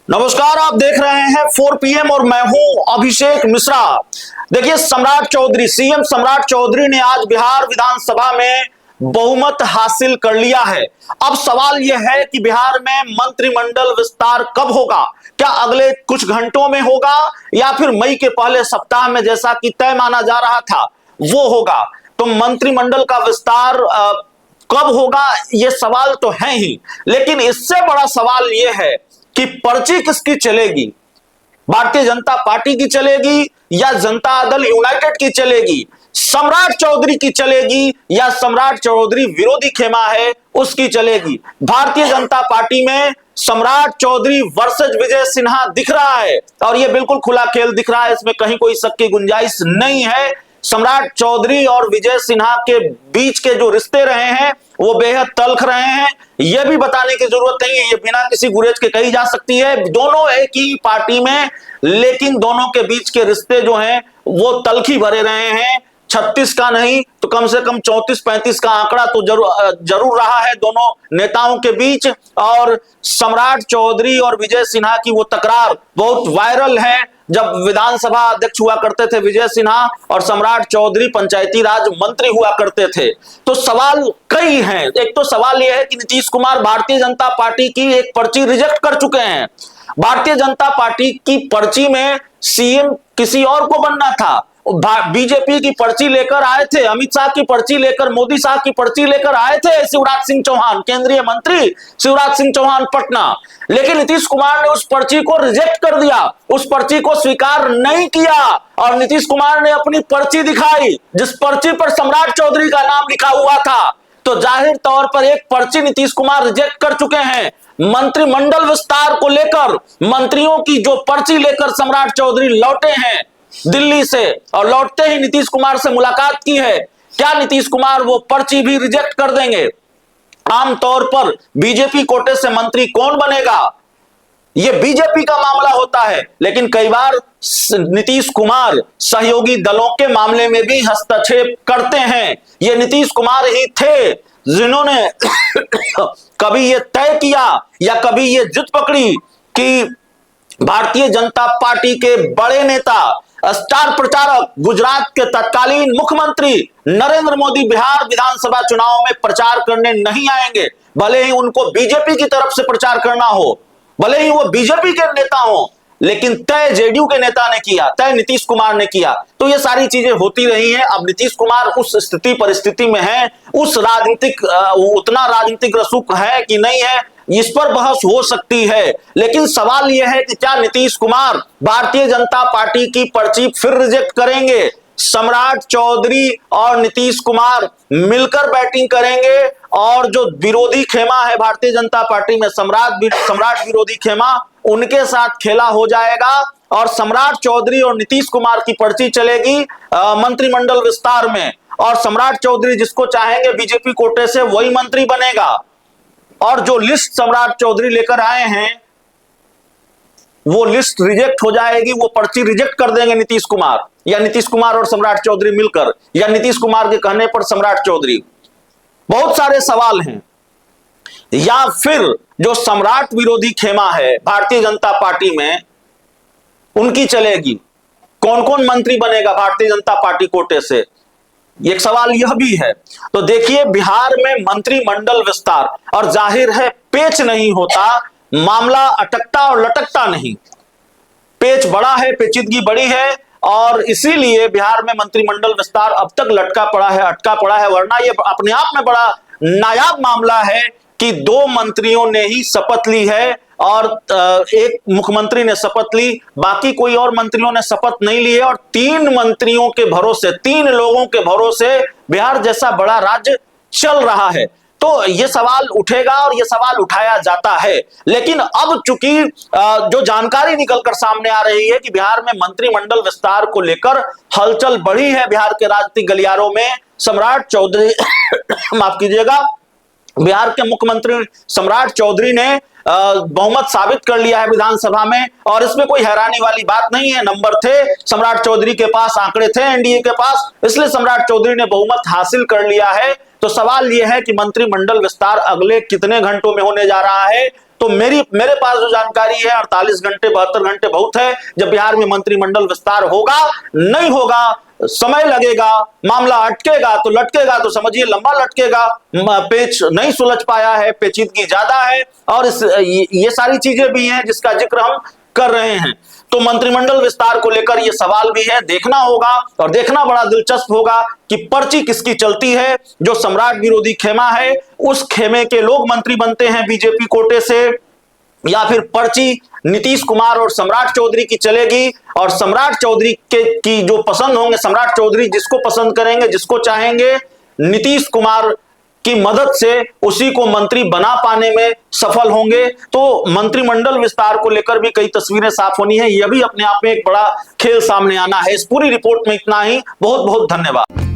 नमस्कार, आप देख रहे हैं 4 PM और मैं हूं अभिषेक मिश्रा। देखिए, सम्राट चौधरी, सीएम सम्राट चौधरी ने आज बिहार विधानसभा में बहुमत हासिल कर लिया है। अब सवाल यह है कि बिहार में मंत्रिमंडल विस्तार कब होगा? क्या अगले कुछ घंटों में होगा या फिर मई के पहले सप्ताह में, जैसा कि तय माना जा रहा था, वो होगा? तो मंत्रिमंडल का विस्तार कब होगा, ये सवाल तो है ही, लेकिन इससे बड़ा सवाल यह है कि पर्ची किसकी चलेगी? भारतीय जनता पार्टी की चलेगी या जनता दल यूनाइटेड की चलेगी? सम्राट चौधरी की चलेगी या सम्राट चौधरी विरोधी खेमा है उसकी चलेगी? भारतीय जनता पार्टी में सम्राट चौधरी वर्सेस विजय सिन्हा दिख रहा है और यह बिल्कुल खुला खेल दिख रहा है, इसमें कहीं कोई शक की गुंजाइश नहीं है। सम्राट चौधरी और विजय सिन्हा के बीच के जो रिश्ते रहे हैं वो बेहद तल्ख रहे हैं। यह भी बताने की जरूरत नहीं है, ये बिना किसी गुरेज के कही जा सकती है। दोनों एक ही पार्टी में, लेकिन दोनों के बीच के रिश्ते जो हैं वो तल्खी भरे रहे हैं। 36 का नहीं तो कम से कम 34-35 का आंकड़ा तो जरूर रहा है दोनों नेताओं के बीच। और सम्राट चौधरी और विजय सिन्हा की वो तकरार बहुत वायरल है। जब विधानसभा अध्यक्ष हुआ करते थे विजय सिन्हा और सम्राट चौधरी पंचायती राज मंत्री हुआ करते थे, तो सवाल कई हैं। एक तो सवाल यह है कि नीतीश कुमार भारतीय जनता पार्टी की एक पर्ची रिजेक्ट कर चुके हैं। भारतीय जनता पार्टी की पर्ची में सीएम किसी और को बनना था, बीजेपी की पर्ची लेकर आए थे, अमित शाह की पर्ची लेकर, मोदी साहब की पर्ची लेकर आए थे शिवराज सिंह चौहान, केंद्रीय मंत्री शिवराज सिंह चौहान पटना। लेकिन नीतीश कुमार ने उस पर्ची को रिजेक्ट कर दिया, उस पर्ची को स्वीकार नहीं किया और नीतीश कुमार ने अपनी पर्ची दिखाई जिस पर्ची पर सम्राट चौधरी का नाम लिखा हुआ था। तो जाहिर तौर पर एक पर्ची नीतीश कुमार रिजेक्ट कर चुके हैं। मंत्रिमंडल विस्तार को लेकर मंत्रियों की जो पर्ची लेकर सम्राट चौधरी लौटे हैं दिल्ली से और लौटते ही नीतीश कुमार से मुलाकात की है, क्या नीतीश कुमार वो पर्ची भी रिजेक्ट कर देंगे? आमतौर पर बीजेपी कोटे से मंत्री कौन बनेगा, यह बीजेपी का मामला होता है, लेकिन कई बार नीतीश कुमार सहयोगी दलों के मामले में भी हस्तक्षेप करते हैं। ये नीतीश कुमार ही थे जिन्होंने कभी ये तय किया या कभी ये जिद पकड़ी कि भारतीय जनता पार्टी के बड़े नेता, स्टार प्रचारक, गुजरात के तत्कालीन मुख्यमंत्री नरेंद्र मोदी बिहार विधानसभा चुनाव में प्रचार करने नहीं आएंगे, भले ही उनको बीजेपी की तरफ से प्रचार करना हो, भले ही वो बीजेपी के नेता हो, लेकिन तय जेडीयू के नेता ने किया, तय नीतीश कुमार ने किया। तो ये सारी चीजें होती रही हैं। अब नीतीश कुमार उस स्थिति परिस्थिति में है, उस राजनीतिक उतना राजनीतिक रसूख है कि नहीं है, इस पर बहस हो सकती है। लेकिन सवाल यह है कि क्या नीतीश कुमार भारतीय जनता पार्टी की पर्ची फिर रिजेक्ट करेंगे? सम्राट चौधरी और नीतीश कुमार मिलकर बैटिंग करेंगे और जो विरोधी खेमा है भारतीय जनता पार्टी में, सम्राट विरोधी खेमा, उनके साथ खेला हो जाएगा और सम्राट चौधरी और नीतीश कुमार की पर्ची चलेगी मंत्रिमंडल विस्तार में। और सम्राट चौधरी जिसको चाहेंगे बीजेपी कोटे से वही मंत्री बनेगा और जो लिस्ट सम्राट चौधरी लेकर आए हैं वो लिस्ट रिजेक्ट हो जाएगी, वो पर्ची रिजेक्ट कर देंगे नीतीश कुमार, या नीतीश कुमार और सम्राट चौधरी मिलकर, या नीतीश कुमार के कहने पर सम्राट चौधरी। बहुत सारे सवाल हैं। या फिर जो सम्राट विरोधी खेमा है भारतीय जनता पार्टी में, उनकी चलेगी। कौन कौन मंत्री बनेगा भारतीय जनता पार्टी कोटे से, एक सवाल यह भी है। तो देखिए, बिहार में मंत्रिमंडल विस्तार, और जाहिर है पेच नहीं होता, मामला अटकता और लटकता नहीं, पेच बड़ा है, पेचीदगी बड़ी है और इसीलिए बिहार में मंत्रिमंडल विस्तार अब तक लटका पड़ा है, अटका पड़ा है। वरना यह अपने आप में बड़ा नायाब मामला है कि 2 मंत्रियों ने ही शपथ ली है और एक मुख्यमंत्री ने शपथ ली, बाकी कोई और मंत्रियों ने शपथ नहीं ली है और 3 मंत्रियों के भरोसे, 3 लोगों के भरोसे बिहार जैसा बड़ा राज्य चल रहा है। तो यह सवाल उठेगा और यह सवाल उठाया जाता है। लेकिन अब चूंकि जो जानकारी निकलकर सामने आ रही है कि बिहार में मंत्रिमंडल विस्तार को लेकर हलचल बढ़ी है बिहार के राजनीतिक गलियारों में, सम्राट चौधरी माफ कीजिएगा, बिहार के मुख्यमंत्री सम्राट चौधरी ने बहुमत साबित कर लिया है विधानसभा में और इसमें कोई हैरानी वाली बात नहीं है। नंबर थे सम्राट चौधरी के पास, आंकड़े थे एनडीए के पास, इसलिए सम्राट चौधरी ने बहुमत हासिल कर लिया है। तो सवाल यह है कि मंत्रिमंडल विस्तार अगले कितने घंटों में होने जा रहा है, तो मेरे पास जो जानकारी है 48 घंटे 72 घंटे बहुत है। जब बिहार में मंत्रिमंडल विस्तार होगा, नहीं होगा, समय लगेगा, मामला अटकेगा तो लटकेगा, तो समझिए लंबा लटकेगा, पेच नहीं सुलझ पाया है, पेचीदगी ज्यादा है, और ये सारी चीजें भी हैं जिसका जिक्र हम कर रहे हैं। तो मंत्रिमंडल विस्तार को लेकर यह सवाल भी है, देखना होगा, और देखना बड़ा दिलचस्प होगा कि पर्ची किसकी चलती है। जो सम्राट विरोधी खेमा है, उस खेमे के लोग मंत्री बनते हैं बीजेपी कोटे से, या फिर पर्ची नीतीश कुमार और सम्राट चौधरी की चलेगी, और सम्राट चौधरी की जो पसंद होंगे, सम्राट चौधरी जिसको पसंद करेंगे, जिसको चाहेंगे, नीतीश कुमार की मदद से उसी को मंत्री बना पाने में सफल होंगे। तो मंत्रिमंडल विस्तार को लेकर भी कई तस्वीरें साफ होनी है। यह भी अपने आप में एक बड़ा खेल सामने आना है। इस पूरी रिपोर्ट में इतना ही। बहुत बहुत धन्यवाद।